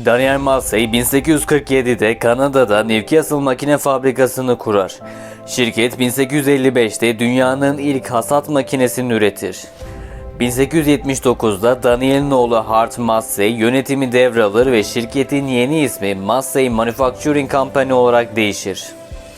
Daniel Massey 1847'de Kanada'da Newcastle makine fabrikasını kurar. Şirket 1855'te dünyanın ilk hasat makinesini üretir. 1879'da Daniel'in oğlu Hart Massey yönetimi devralır ve şirketin yeni ismi Massey Manufacturing Company olarak değişir.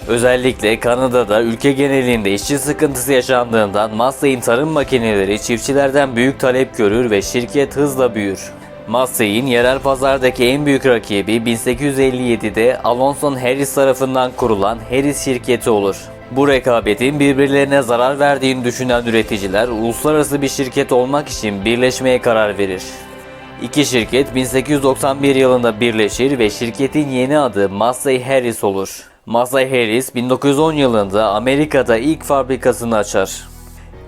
Özellikle Kanada'da ülke genelinde işçi sıkıntısı yaşandığından Massey'in tarım makineleri çiftçilerden büyük talep görür ve şirket hızla büyür. Massey'in yerel pazardaki en büyük rakibi 1857'de Alonson Harris tarafından kurulan Harris şirketi olur. Bu rekabetin birbirlerine zarar verdiğini düşünen üreticiler uluslararası bir şirket olmak için birleşmeye karar verir. İki şirket 1891 yılında birleşir ve şirketin yeni adı Massey Harris olur. Massey Harris 1910 yılında Amerika'da ilk fabrikasını açar.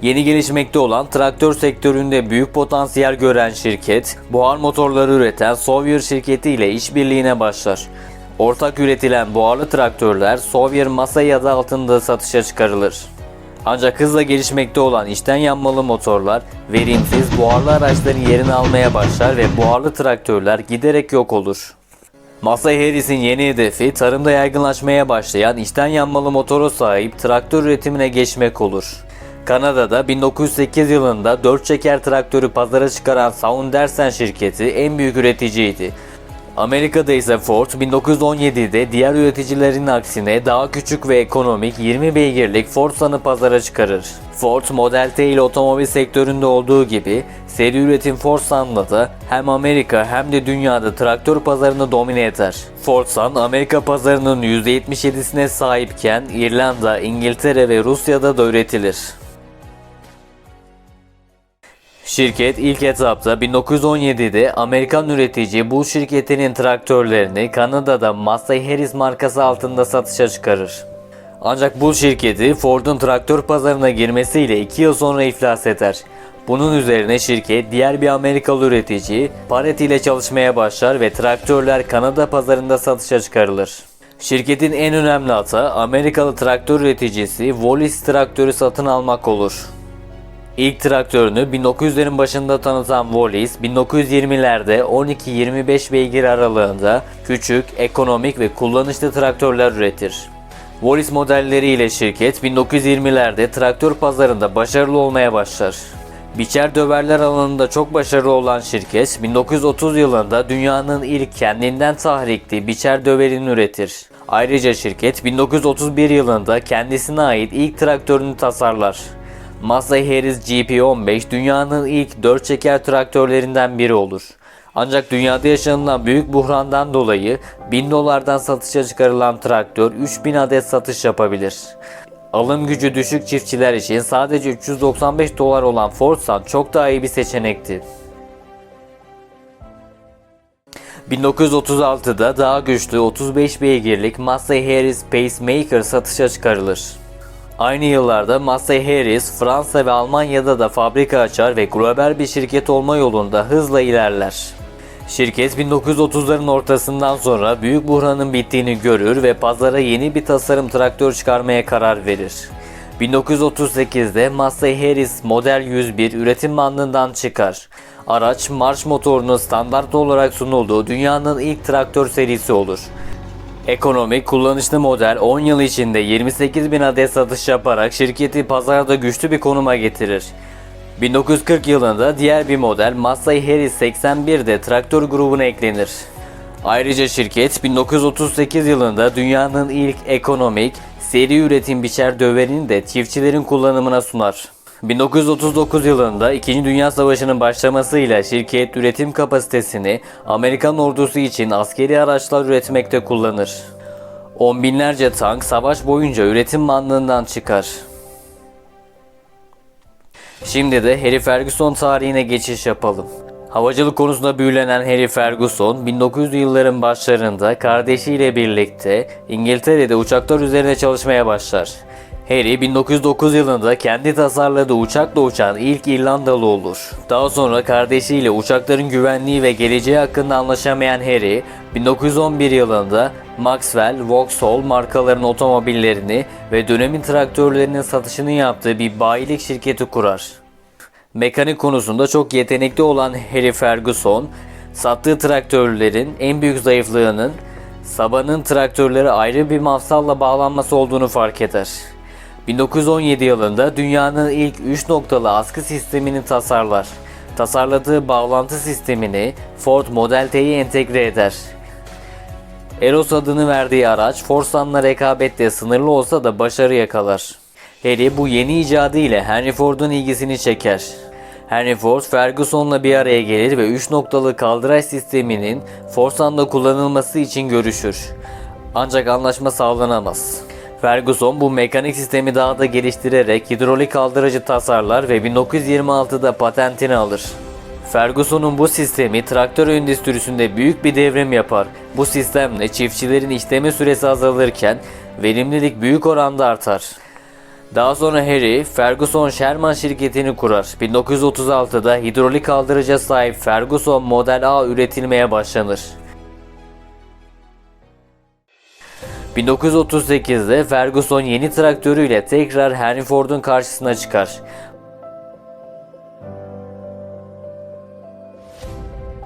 Yeni gelişmekte olan traktör sektöründe büyük potansiyel gören şirket, buhar motorları üreten Sawyer şirketi ile işbirliğine başlar. Ortak üretilen buharlı traktörler Sawyer Massey adı altında satışa çıkarılır. Ancak hızla gelişmekte olan içten yanmalı motorlar verimsiz buharlı araçların yerini almaya başlar ve buharlı traktörler giderek yok olur. Massey Harris'in yeni hedefi tarımda yaygınlaşmaya başlayan içten yanmalı motora sahip traktör üretimine geçmek olur. Kanada'da 1908 yılında 4 çeker traktörü pazara çıkaran Saunderson şirketi en büyük üreticiydi. Amerika'da ise Ford 1917'de diğer üreticilerin aksine daha küçük ve ekonomik 20 beygirlik Ford'sanı pazara çıkarır. Ford, Model T ile otomobil sektöründe olduğu gibi seri üretim Ford'san'la da hem Amerika hem de dünyada traktör pazarını domine eder. Ford'san Amerika pazarının %77'sine sahipken İrlanda, İngiltere ve Rusya'da da üretilir. Şirket ilk etapta 1917'de Amerikan üretici Bull şirketinin traktörlerini Kanada'da Massey Harris markası altında satışa çıkarır. Ancak Bull şirketi Ford'un traktör pazarına girmesiyle 2 yıl sonra iflas eder. Bunun üzerine şirket diğer bir Amerikalı üretici Paret ile çalışmaya başlar ve traktörler Kanada pazarında satışa çıkarılır. Şirketin en önemli hata Amerikalı traktör üreticisi Wallis traktörü satın almak olur. İlk traktörünü 1900'lerin başında tanıtan Wallis, 1920'lerde 12-25 beygir aralığında küçük, ekonomik ve kullanışlı traktörler üretir. Wallis modelleriyle şirket 1920'lerde traktör pazarında başarılı olmaya başlar. Biçer döverler alanında çok başarılı olan şirket 1930 yılında dünyanın ilk kendinden tahrikli biçer döverini üretir. Ayrıca şirket 1931 yılında kendisine ait ilk traktörünü tasarlar. Massey Harris GP15 dünyanın ilk 4 çeker traktörlerinden biri olur. Ancak dünyada yaşanılan büyük buhrandan dolayı $1000'dan satışa çıkarılan traktör 3000 adet satış yapabilir. Alım gücü düşük çiftçiler için sadece $395 olan Ford'san çok daha iyi bir seçenekti. 1936'da daha güçlü 35 beygirlik Massey Harris Pacemaker satışa çıkarılır. Aynı yıllarda Massey Harris, Fransa ve Almanya'da da fabrika açar ve global bir şirket olma yolunda hızla ilerler. Şirket 1930'ların ortasından sonra büyük buhranın bittiğini görür ve pazara yeni bir tasarım traktör çıkarmaya karar verir. 1938'de Massey Harris Model 101 üretim bandından çıkar. Araç marş motorunun standart olarak sunulduğu dünyanın ilk traktör serisi olur. Ekonomik, kullanışlı model 10 yıl içinde 28.000 adet satış yaparak şirketi pazarda güçlü bir konuma getirir. 1940 yılında diğer bir model Massey Harris 81'de traktör grubuna eklenir. Ayrıca şirket 1938 yılında dünyanın ilk ekonomik, seri üretim biçer döverini de çiftçilerin kullanımına sunar. 1939 yılında 2. Dünya Savaşı'nın başlamasıyla şirket üretim kapasitesini Amerikan ordusu için askeri araçlar üretmekte kullanır. On binlerce tank savaş boyunca üretim bandından çıkar. Şimdi de Harry Ferguson tarihine geçiş yapalım. Havacılık konusunda büyülenen Harry Ferguson, 1900'lü yılların başlarında kardeşiyle birlikte İngiltere'de uçaklar üzerine çalışmaya başlar. Harry 1909 yılında kendi tasarladığı uçakla uçan ilk İrlandalı olur. Daha sonra kardeşiyle uçakların güvenliği ve geleceği hakkında anlaşamayan Harry, 1911 yılında Maxwell, Vauxhall markalarının otomobillerini ve dönemin traktörlerinin satışını yaptığı bir bayilik şirketi kurar. Mekanik konusunda çok yetenekli olan Harry Ferguson, Sattığı traktörlerin en büyük zayıflığının Sabah'ın traktörlere ayrı bir mafsalla bağlanması olduğunu fark eder. 1917 yılında dünyanın ilk 3 noktalı askı sistemini tasarlar. Tasarladığı bağlantı sistemini Ford Model T'ye entegre eder. Eros adını verdiği araç Ford'la rekabette sınırlı olsa da başarı yakalar. Harry bu yeni icadı ile Henry Ford'un ilgisini çeker. Henry Ford, Ferguson'la bir araya gelir ve 3 noktalı kaldıraç sisteminin Ford'da kullanılması için görüşür. Ancak anlaşma sağlanamaz. Ferguson bu mekanik sistemi daha da geliştirerek hidrolik kaldırıcı tasarlar ve 1926'da patentini alır. Ferguson'un bu sistemi traktör endüstrisinde büyük bir devrim yapar. Bu sistemle çiftçilerin işleme süresi azalırken verimlilik büyük oranda artar. Daha sonra Harry, Ferguson Sherman şirketini kurar. 1936'da hidrolik kaldırıca sahip Ferguson Model A üretilmeye başlanır. 1938'de Ferguson yeni traktörüyle tekrar Henry Ford'un karşısına çıkar.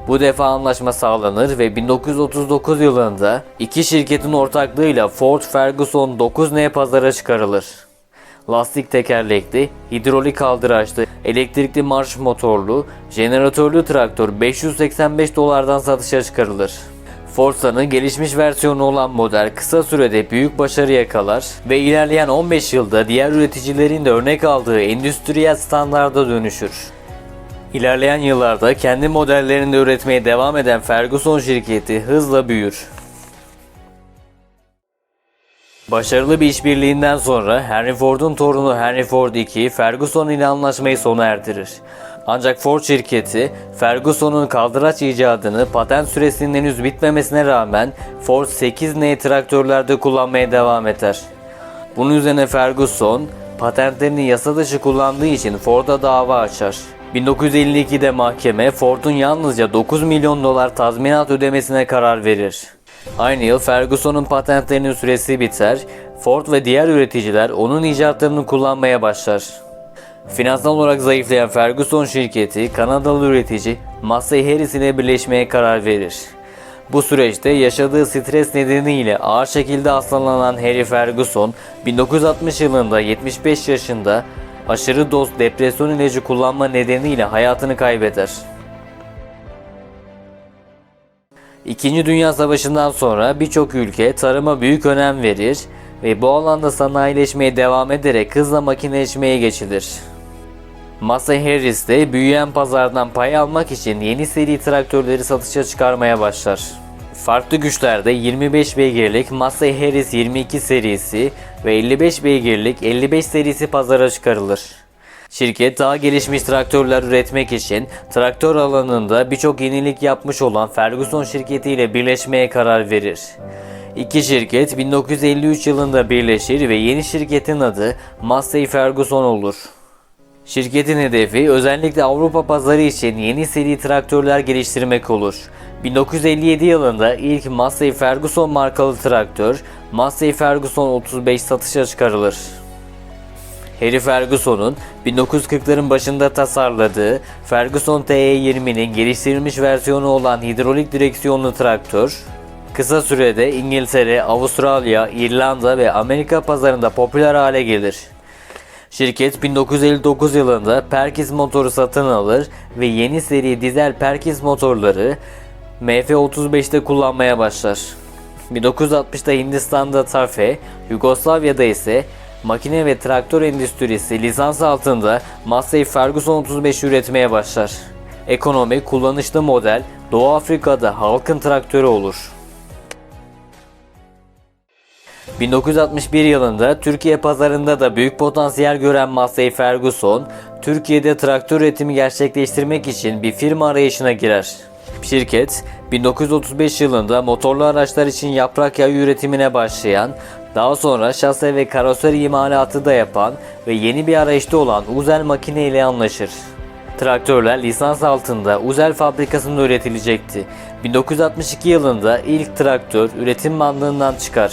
Bu defa anlaşma sağlanır ve 1939 yılında iki şirketin ortaklığıyla Ford Ferguson 9N pazara çıkarılır. Lastik tekerlekli, hidrolik kaldıraçlı, elektrikli marş motorlu, jeneratörlü traktör 585 dolardan satışa çıkarılır. Ford'un gelişmiş versiyonu olan model kısa sürede büyük başarı yakalar ve ilerleyen 15 yılda diğer üreticilerin de örnek aldığı endüstriyel standarda dönüşür. İlerleyen yıllarda kendi modellerini de üretmeye devam eden Ferguson şirketi hızla büyür. Başarılı bir işbirliğinden sonra Henry Ford'un torunu Henry Ford II, Ferguson ile anlaşmayı sona erdirir. Ancak Ford şirketi, Ferguson'un kaldıraç icadını patent süresinin henüz bitmemesine rağmen Ford 8N traktörlerde kullanmaya devam eder. Bunun üzerine Ferguson, patentlerini yasa dışı kullandığı için Ford'a dava açar. 1952'de mahkeme Ford'un yalnızca 9 milyon dolar tazminat ödemesine karar verir. Aynı yıl Ferguson'un patentlerinin süresi biter, Ford ve diğer üreticiler onun icatlarını kullanmaya başlar. Finansal olarak zayıflayan Ferguson şirketi, Kanadalı üretici Massey Harris ile birleşmeye karar verir. Bu süreçte yaşadığı stres nedeniyle ağır şekilde hastalanan Harry Ferguson, 1960 yılında 75 yaşında aşırı doz depresyon ilacı kullanma nedeniyle hayatını kaybeder. İkinci Dünya Savaşı'ndan sonra birçok ülke tarıma büyük önem verir ve bu alanda sanayileşmeye devam ederek hızla makineleşmeye geçilir. Massey Harris de büyüyen pazardan pay almak için yeni seri traktörleri satışa çıkarmaya başlar. Farklı güçlerde 25 beygirlik Massey Harris 22 serisi ve 55 beygirlik 55 serisi pazara çıkarılır. Şirket daha gelişmiş traktörler üretmek için traktör alanında birçok yenilik yapmış olan Ferguson şirketi ile birleşmeye karar verir. İki şirket 1953 yılında birleşir ve yeni şirketin adı Massey Ferguson olur. Şirketin hedefi özellikle Avrupa pazarı için yeni seri traktörler geliştirmek olur. 1957 yılında ilk Massey Ferguson markalı traktör Massey Ferguson 35 satışa çıkarılır. Harry Ferguson'un 1940'ların başında tasarladığı Ferguson TE20'nin geliştirilmiş versiyonu olan hidrolik direksiyonlu traktör, kısa sürede İngiltere, Avustralya, İrlanda ve Amerika pazarında popüler hale gelir. Şirket 1959 yılında Perkins motoru satın alır ve yeni seri dizel Perkins motorları MF-35'te kullanmaya başlar. 1960'da Hindistan'da TAFE, Yugoslavya'da ise makine ve traktör endüstrisi lisans altında Massey Ferguson 35 üretmeye başlar. Ekonomik kullanışlı model Doğu Afrika'da halkın traktörü olur. 1961 yılında Türkiye pazarında da büyük potansiyel gören Massey Ferguson, Türkiye'de traktör üretimi gerçekleştirmek için bir firma arayışına girer. Şirket, 1935 yılında motorlu araçlar için yaprak yayı üretimine başlayan, daha sonra şase ve karoseri imalatı da yapan ve yeni bir arayışta olan Uzel makine ile anlaşır. Traktörler lisans altında Uzel fabrikasında üretilecekti. 1962 yılında ilk traktör üretim bandından çıkar.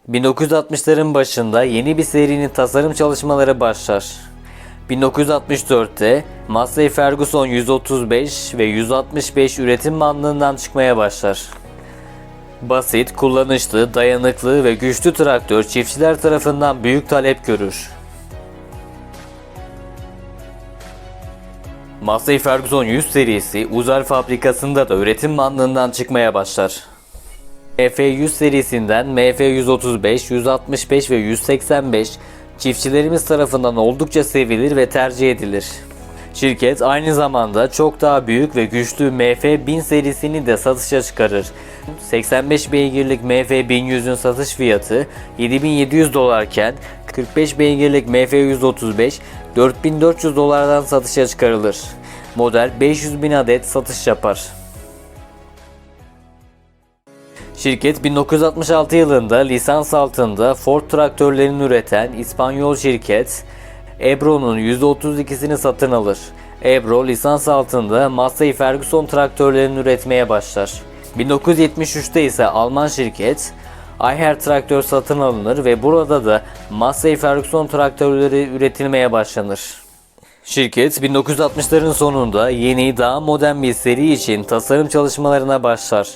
1960'ların başında yeni bir serinin tasarım çalışmaları başlar. 1964'te Massey Ferguson 135 ve 165 üretim bandından çıkmaya başlar. Basit, kullanışlı, dayanıklı ve güçlü traktör çiftçiler tarafından büyük talep görür. Massey Ferguson 100 serisi Uzel fabrikasında da üretim bandından çıkmaya başlar. MF100 serisinden MF135, 165 ve 185 çiftçilerimiz tarafından oldukça sevilir ve tercih edilir. Şirket aynı zamanda çok daha büyük ve güçlü MF1000 serisini de satışa çıkarır. 85 beygirlik MF1100'ün satış fiyatı $7.700 iken 45 beygirlik MF135 $4.400'dan satışa çıkarılır. Model 500.000 adet satış yapar. Şirket 1966 yılında lisans altında Ford traktörlerini üreten İspanyol şirket Ebro'nun %32'sini satın alır. Ebro lisans altında Massey Ferguson traktörlerini üretmeye başlar. 1973'te ise Alman şirket Eicher traktör satın alınır ve burada da Massey Ferguson traktörleri üretilmeye başlanır. Şirket 1960'ların sonunda yeni daha modern bir seri için tasarım çalışmalarına başlar.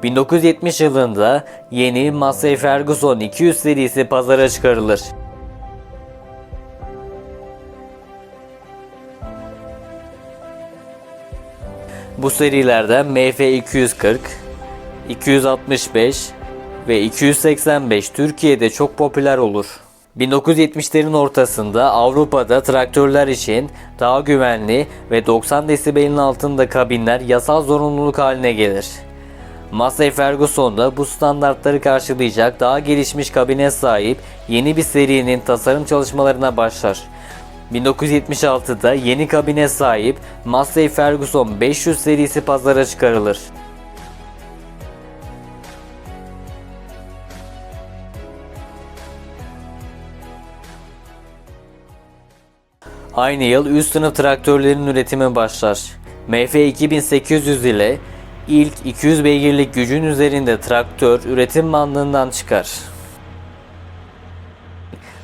1970 yılında yeni Massey Ferguson 200 serisi pazara çıkarılır. Bu serilerden MF240, 265 ve 285 Türkiye'de çok popüler olur. 1970'lerin ortasında Avrupa'da traktörler için daha güvenli ve 90 desibelin altında kabinler yasal zorunluluk haline gelir. Massey Ferguson da bu standartları karşılayacak daha gelişmiş kabine sahip yeni bir serinin tasarım çalışmalarına başlar. 1976'da yeni kabine sahip Massey Ferguson 500 serisi pazara çıkarılır. Aynı yıl üst sınıf traktörlerin üretimi başlar. MF 2800 ile ilk 200 beygirlik gücün üzerinde traktör üretim bandından çıkar.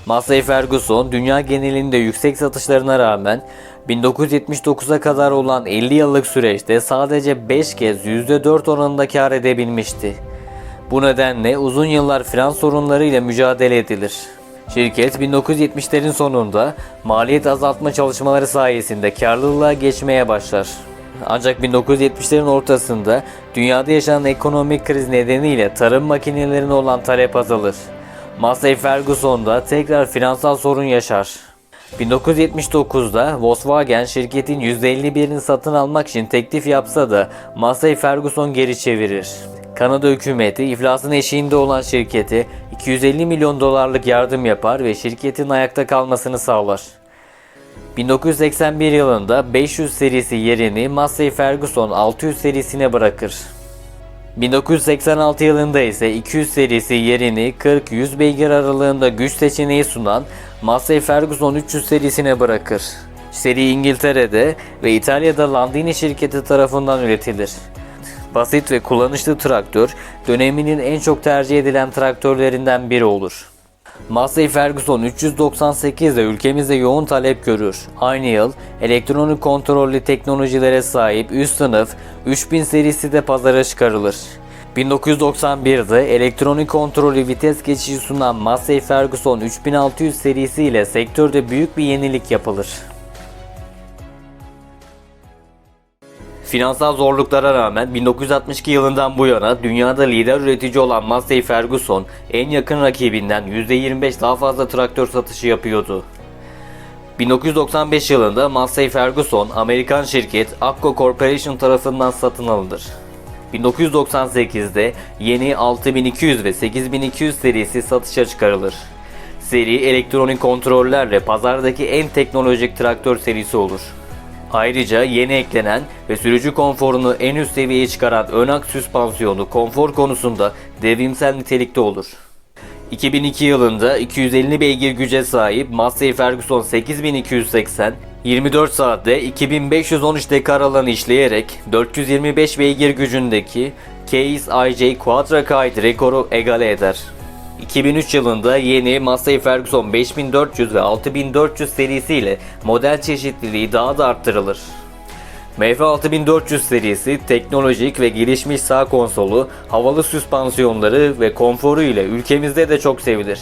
Massey Ferguson dünya genelinde yüksek satışlarına rağmen 1979'a kadar olan 50 yıllık süreçte sadece 5 kez %4 oranında kar edebilmişti. Bu nedenle uzun yıllar finans sorunlarıyla mücadele edilir. Şirket 1970'lerin sonunda maliyet azaltma çalışmaları sayesinde karlılığa geçmeye başlar. Ancak 1970'lerin ortasında dünyada yaşanan ekonomik kriz nedeniyle tarım makinelerine olan talep azalır. Massey Ferguson'da tekrar finansal sorun yaşar. 1979'da Volkswagen şirketin %51'ini satın almak için teklif yapsa da Massey Ferguson geri çevirir. Kanada hükümeti iflasın eşiğinde olan şirkete $250 milyon yardım yapar ve şirketin ayakta kalmasını sağlar. 1981 yılında 500 serisi yerini Massey Ferguson 600 serisine bırakır. 1986 yılında ise 200 serisi yerini 40-100 beygir aralığında güç seçeneği sunan Massey Ferguson 300 serisine bırakır. Seri İngiltere'de ve İtalya'da Landini şirketi tarafından üretilir. Basit ve kullanışlı traktör, döneminin en çok tercih edilen traktörlerinden biri olur. Massey Ferguson 398 de ülkemizde yoğun talep görür. Aynı yıl elektronik kontrollü teknolojilere sahip üst sınıf 3000 serisi de pazara çıkarılır. 1991'de elektronik kontrollü vites geçişi sunan Massey Ferguson 3600 serisi ile sektörde büyük bir yenilik yapılır. Finansal zorluklara rağmen 1962 yılından bu yana dünyada lider üretici olan Massey Ferguson en yakın rakibinden %25 daha fazla traktör satışı yapıyordu. 1995 yılında Massey Ferguson Amerikan şirket AGCO Corporation tarafından satın alınır. 1998'de yeni 6200 ve 8200 serisi satışa çıkarılır. Seri elektronik kontrollerle pazardaki en teknolojik traktör serisi olur. Ayrıca yeni eklenen ve sürücü konforunu en üst seviyeye çıkaran ön aks süspansiyonu konfor konusunda devrimsel nitelikte olur. 2002 yılında 250 beygir güce sahip Massey Ferguson 8280, 24 saatte 2513 dekar alanı işleyerek 425 beygir gücündeki Case IJ Quadra Kite rekoru egale eder. 2003 yılında yeni Massey Ferguson 5400 ve 6400 serisiyle model çeşitliliği daha da arttırılır. MF6400 serisi teknolojik ve gelişmiş sağ konsolu, havalı süspansiyonları ve konforu ile ülkemizde de çok sevilir.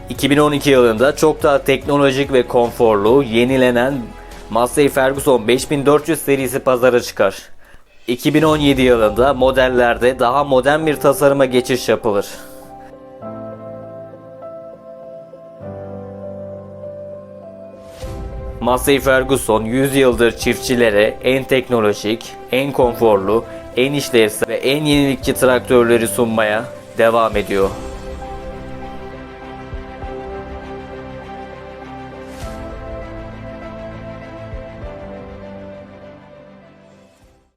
2012 yılında çok daha teknolojik ve konforlu, yenilenen Massey Ferguson 5400 serisi pazara çıkar. 2017 yılında modellerde daha modern bir tasarıma geçiş yapılır. Massey Ferguson 100 yıldır çiftçilere en teknolojik, en konforlu, en işlevsel ve en yenilikçi traktörleri sunmaya devam ediyor.